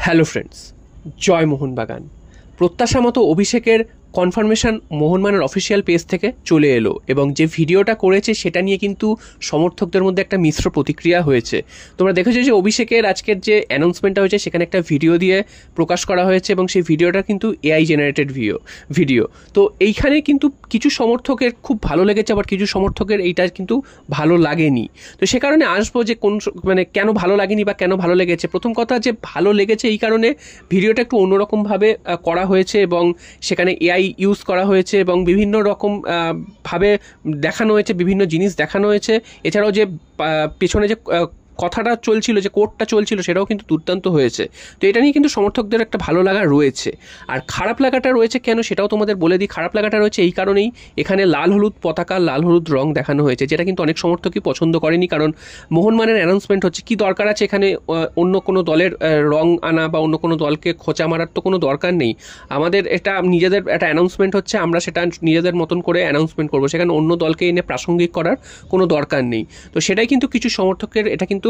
Hello friends, জয় মোহনবাগান। প্রত্যাশা মতো অভিষেকের কনফার্মেশন মোহনবাগানের অফিসিয়াল পেজ থেকে চলে এলো এবং যে ভিডিওটা করেছে সেটা নিয়ে কিন্তু সমর্থকদের মধ্যে একটা মিশ্র প্রতিক্রিয়া হয়েছে। তোমরা দেখেছো যে অভিষেকের আজকের যে অ্যানাউন্সমেন্টটা হয়েছে সেখানে একটা ভিডিও দিয়ে প্রকাশ করা হয়েছে এবং সেই ভিডিওটা কিন্তু এআই জেনারেটেড ভিডিও। তো এইখানে কিন্তু কিছু সমর্থকের খুব ভালো লেগেছে, আবার কিছু সমর্থকের এইটা কিন্তু ভালো লাগেনি। তো সে কারণে আসবো যে কেন ভালো লাগেনি বা কেন ভালো লেগেছে। প্রথম কথা, যে ভালো লেগেছে এই কারণে ভিডিওটা একটু অন্যরকমভাবে করা হয়েছে এবং সেখানে এআই ইউজ করা হয়েছে এবং বিভিন্ন রকম ভাবে দেখানো হয়েছে, বিভিন্ন জিনিস দেখানো হয়েছে। এছাড়াও যে পেছনে যে কথাটা চলছিল, যে কোডটা চলছিল, সেটাও কিন্তু দুর্দান্ত হয়েছে। তো এটা নিয়ে কিন্তু সমর্থকদের একটা ভালো লাগা রয়েছে। আর খারাপ লাগাটা রয়েছে কেন সেটাও তোমাদের বলে দিই। খারাপ লাগাটা রয়েছে এই কারণেই, এখানে লাল হলুদ পতাকা, লাল হলুদ রং দেখানো হয়েছে, যেটা কিন্তু অনেক সমর্থকই পছন্দ করেনি। কারণ মোহনবাগানের অ্যানাউন্সমেন্ট হচ্ছে, কি দরকার আছে এখানে অন্য কোনো দলের রং আনা বা অন্য কোনো দলকে খোঁচা মারার তো কোনো দরকার নেই। আমাদের এটা নিজেদের একটা অ্যানাউন্সমেন্ট হচ্ছে, আমরা সেটা নিজেদের মতন করে অ্যানাউন্সমেন্ট করবো, সেখানে অন্য দলকে এনে প্রাসঙ্গিক করার কোনো দরকার নেই। তো সেটাই কিন্তু কিছু সমর্থকের এটা কিন্তু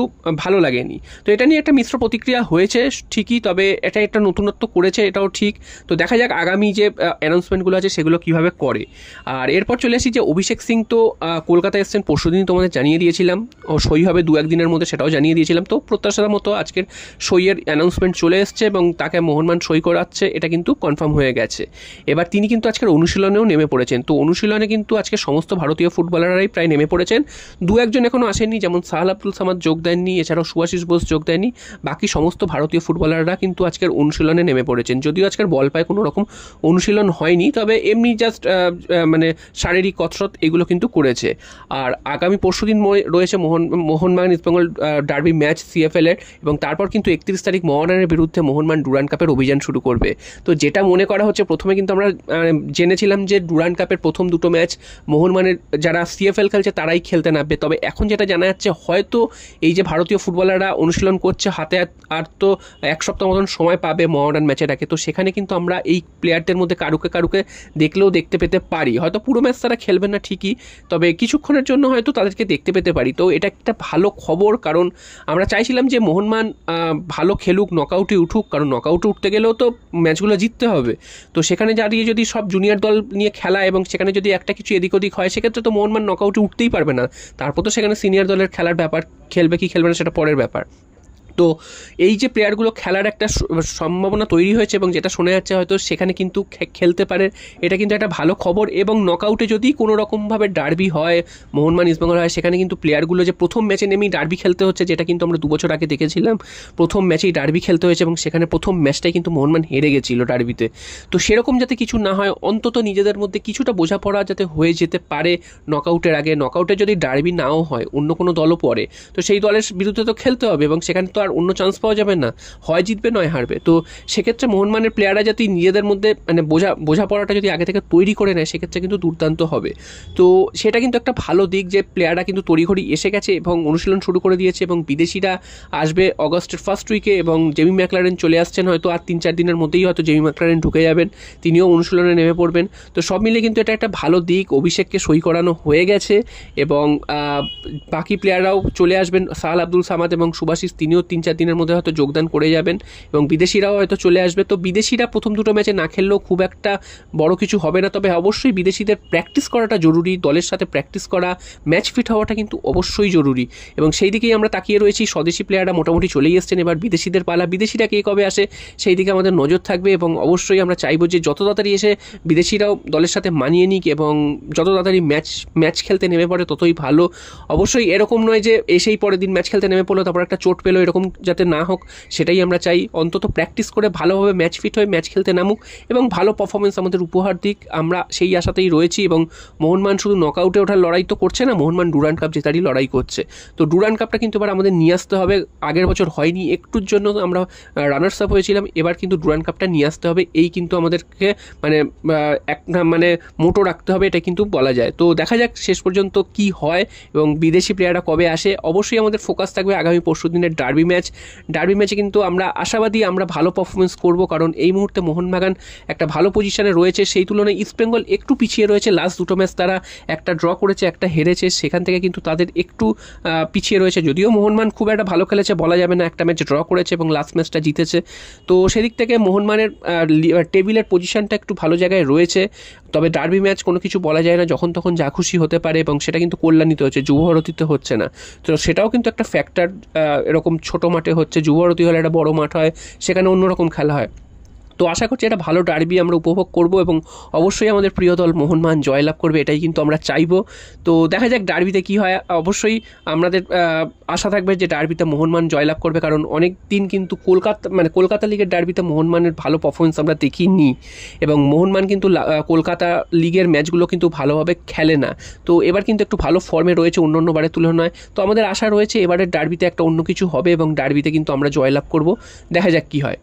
ভালো লাগেনি। তো এটা নিয়ে একটা মিশ্র প্রতিক্রিয়া হয়েছে ঠিকই, তবে এটা একটা নতুনত্ব করেছে, এটাও ঠিক। তো দেখা যাক আগামী যে অ্যানাউন্সমেন্টগুলো আছে সেগুলো কিভাবে করে। আর এরপর চলে আসি যে অভিষেক সিং তো কলকাতায় এসছেন পরশুদিন, তোমাদের জানিয়ে দিয়েছিলাম। ও সই হবে 2-1 দিনের মধ্যে, সেটাও জানিয়ে দিয়েছিলাম। তো প্রত্যাশার মতো আজকের সইয়ের অ্যানাউন্সমেন্ট চলে এসছে এবং তাকে মোহনবাগান সই করাচ্ছে, এটা কিন্তু কনফার্ম হয়ে গেছে। এবার তিনি কিন্তু আজকের অনুশীলনেও নেমে পড়েছেন। তো অনুশীলনে কিন্তু আজকে সমস্ত ভারতীয় ফুটবলাররাই প্রায় নেমে পড়েছেন। 2-1 জন এখনও আসেননি, যেমন সাহাল আব্দুল সামাদ যোগ দেননি, এছাড়াও সুভাশিস বোস যোগ দেয়নি। বাকি সমস্ত ভারতীয় ফুটবলাররা কিন্তু আজকের অনুশীলনে নেমে পড়েছেন। যদিও আজকের বল পায় কোনো রকম অনুশীলন হয়নি, তবে এমনি জাস্ট শারীরিক কসরত এগুলো কিন্তু করেছে। আর আগামী পরশুদিন রয়েছে Mohun Bagan East Bengal derby match CFL এর, এবং তারপর কিন্তু 31 তারিখ মোহনবাগানের বিরুদ্ধে মোহনবাগান ডুরান্ড কাপের অভিযান শুরু করবে। তো যেটা মনে করা হচ্ছে, প্রথমে কিন্তু আমরা জেনেছিলাম যে ডুরান্ড কাপের প্রথম 2টো ম্যাচ মোহনবাগানের যারা সিএফএল খেলছে তারাই খেলতে নামবে। তবে এখন যেটা জানা যাচ্ছে, হয়তো এই যে ভারতীয় ফুটবলাররা অনুশীলন করছে, হাতে আর তো 1 সপ্তাহ মতন সময় পাবে মোহনবাগান ম্যাচের আগে। তো সেখানে কিন্তু আমরা এই প্লেয়ারদের মধ্যে কারুকে দেখলেও দেখতে পেতে পারি। হয়তো পুরো ম্যাচ তারা খেলবেন না ঠিকই, তবে কিছুক্ষণের জন্য হয়তো তাদেরকে দেখতে পেতে পারি। তো এটা একটা ভালো খবর, কারণ আমরা চাইছিলাম যে মোহনবাগান ভালো খেলুক, নকআউটে উঠুক, কারণ নকআউটে উঠতে গেলেও তো ম্যাচগুলো জিততে হবে। তো সেখানে দাঁড়িয়ে যদি সব জুনিয়র দল নিয়ে খেলা এবং সেখানে যদি একটা কিছু এদিক ওদিক হয়, সেক্ষেত্রে তো মোহনবাগান নকআউটে উঠতেই পারবে না। তারপর তো সেখানে সিনিয়র দলের খেলার ব্যাপার, খেলবে কি খেলবে না সেটা পরের ব্যাপার। তো এই যে প্লেয়ারগুলো খেলার একটা সম্ভাবনা তৈরি হয়েছে এবং যেটা শোনা যাচ্ছে হয়তো সেখানে কিন্তু খেলতে পারে, এটা কিন্তু একটা ভালো খবর। এবং নকআউটে যদি কোনো রকমভাবে ডার্বি হয়, মোহনবাগান ইস্টবেঙ্গল হয়, সেখানে কিন্তু প্লেয়ারগুলো যে প্রথম ম্যাচে নেমেই ডার্বি খেলতে হচ্ছে, যেটা কিন্তু আমরা 2 বছর আগে দেখেছিলাম, প্রথম ম্যাচেই ডার্বি খেলতে হয়েছে এবং সেখানে প্রথম ম্যাচটাই কিন্তু মোহনবাগান হেরে গেছিল ডার্বিতে। তো সেরকম যাতে কিছু না হয়, অন্তত নিজেদের মধ্যে কিছুটা বোঝাপড়া যাতে হয়ে যেতে পারে নকআউটের আগে। নকআউটে যদি ডার্বি নাও হয়, অন্য কোনো দলও পড়ে, তো সেই দলের বিরুদ্ধে তো খেলতে হবে এবং সেখানে তো আর অন্য চান্স পাওয়া যাবে না, হয় জিতবে নয় হারবে। তো সেক্ষেত্রে মোহনবাগানের প্লেয়াররা যদি নিজেদের মধ্যে বোঝাপড়াটা যদি আগে থেকে তৈরি করে নেয়, সেক্ষেত্রে কিন্তু দুর্দান্ত হবে। তো সেটা কিন্তু একটা ভালো দিক যে প্লেয়াররা কিন্তু তড়িঘড়ি এসে গেছে এবং অনুশীলন শুরু করে দিয়েছে, এবং বিদেশিরা আসবে অগস্টের ফার্স্ট উইকে এবং জেমি ম্যাকলারেন চলে আসছেন, হয়তো আর 3-4 দিনের মধ্যেই হয়তো জেমি ম্যাকলারেন ঢুকে যাবেন, তিনিও অনুশীলনে নেমে পড়বেন। তো সব মিলে কিন্তু এটা একটা ভালো দিক। অভিষেককে সই করানো হয়ে গেছে এবং বাকি প্লেয়াররাও চলে আসবেন, সাহাল আব্দুল সামাদ এবং সুভাশিস, তিনিও 3-4 দিনের মধ্যে হয়তো যোগদান করে যাবেন এবং বিদেশিরাও হয়তো চলে আসবে। তো বিদেশিরা প্রথম 2টো ম্যাচে না খেললেও খুব একটা বড় কিছু হবে না, তবে অবশ্যই বিদেশিদের প্র্যাকটিস করাটা জরুরি, দলের সাথে প্র্যাকটিস করা, ম্যাচ ফিট হওয়াটা কিন্তু অবশ্যই জরুরি এবং সেই দিকেই আমরা তাকিয়ে রয়েছি। স্বদেশি প্লেয়াররা মোটামুটি চলেই এসছেন, এবার বিদেশিদের পালা। বিদেশিরা কে কবে আসে সেই দিকে আমাদের নজর থাকবে এবং অবশ্যই আমরা চাইবো যে যত তাড়াতাড়ি এসে বিদেশিরাও দলের সাথে মানিয়ে নিক এবং যত তাড়াতাড়ি ম্যাচ খেলতে নেমে পড়ে ততই ভালো। অবশ্যই এরকম নয় যে এসেই পরের দিন ম্যাচ খেলতে নেমে পড়লো তারপর একটা চোট পেলো, এরকম যাতে না হোক সেটাই আমরা চাই। অন্তত প্র্যাকটিস করে ভালোভাবে ম্যাচ ফিট হয়ে ম্যাচ খেলতে নামুক এবং ভালো পারফরমেন্স আমাদের উপহার দিক, আমরা সেই আশাতেই রয়েছি। এবং মোহনবাগান শুধু নকআউটে ওঠার লড়াই তো করছে না, মোহনবাগান ডুরান্ড কাপ জেতারই লড়াই করছে। তো ডুরান্ড কাপটা কিন্তু এবার আমাদের নিয়ে আসতে হবে। আগের বছর হয়নি, একটুর জন্য আমরা রানার্স আপ হয়েছিলাম, এবার কিন্তু ডুরান্ড কাপটা নিয়ে আসতে হবে, এই কিন্তু আমাদেরকে মোটো রাখতে হবে, এটা কিন্তু বলা যায়। তো দেখা যাক শেষ পর্যন্ত কি হয় এবং বিদেশি প্লেয়াররা কবে আসে। অবশ্যই আমাদের ফোকাস থাকবে আগামী পরশুদিনের ডার্বি ম্যাচ ডার্বি ম্যাচে কিন্তু আমরা আশাবাদী আমরা ভালো পারফরমেন্স করব, কারণ এই মুহূর্তে মোহনবাগান একটা ভালো পজিশনে রয়েছে। সেই তুলনায় ইস্টবেঙ্গল একটু পিছিয়ে রয়েছে। লাস্ট দুটো ম্যাচ তারা একটা ড্র করেছে, একটা হেরেছে, সেখান থেকে কিন্তু তাদের একটু পিছিয়ে রয়েছে। যদিও মোহনবাগান খুব একটা ভালো খেলেছে বলা যাবে না, একটা ম্যাচ ড্র করেছে এবং লাস্ট ম্যাচটা জিতেছে। তো সেদিক থেকে মোহনবাগানের টেবিলের পজিশনটা একটু ভালো জায়গায় রয়েছে। তবে ডার্বি ম্যাচ কোনো কিছু বলা যায় না, যখন তখন যা খুশি হতে পারে, এবং সেটা কিন্তু কল্যাণীতে হচ্ছে, যুবভারতীতে হচ্ছে না। তো সেটাও কিন্তু একটা ফ্যাক্টর। এরকম ছোট মাঠে হচ্ছে, যুবভারতী হলে একটা বড় মাঠ হয়, সেখানে অন্যরকম খেলা হয়। তো আশা করছি একটা ভালো ডার্বি আমরা উপভোগ করব এবং অবশ্যই আমাদের প্রিয় দল মোহনবাগান জয়লাভ করবে, এটাই কিন্তু আমরা চাইবো। তো দেখা যাক ডার্বিতে কী হয়। অবশ্যই আমাদের আশা থাকবে যে ডার্বিতে মোহনবাগান জয়লাভ করবে, কারণ অনেক দিন কিন্তু কলকাতা লিগের ডার্বিতে মোহনবাগানের ভালো পারফরমেন্স আমরা দেখিনি, এবং মোহনবাগান কিন্তু কলকাতা লিগের ম্যাচগুলো কিন্তু ভালোভাবে খেলে না। তো এবার কিন্তু একটু ভালো ফর্মে রয়েছে অন্য বারের তুলনায়। তো আমাদের আশা রয়েছে এবারের ডার্বিতে একটা অন্য কিছু হবে এবং ডার্বিতে কিন্তু আমরা জয়লাভ করব। দেখা যাক কী হয়।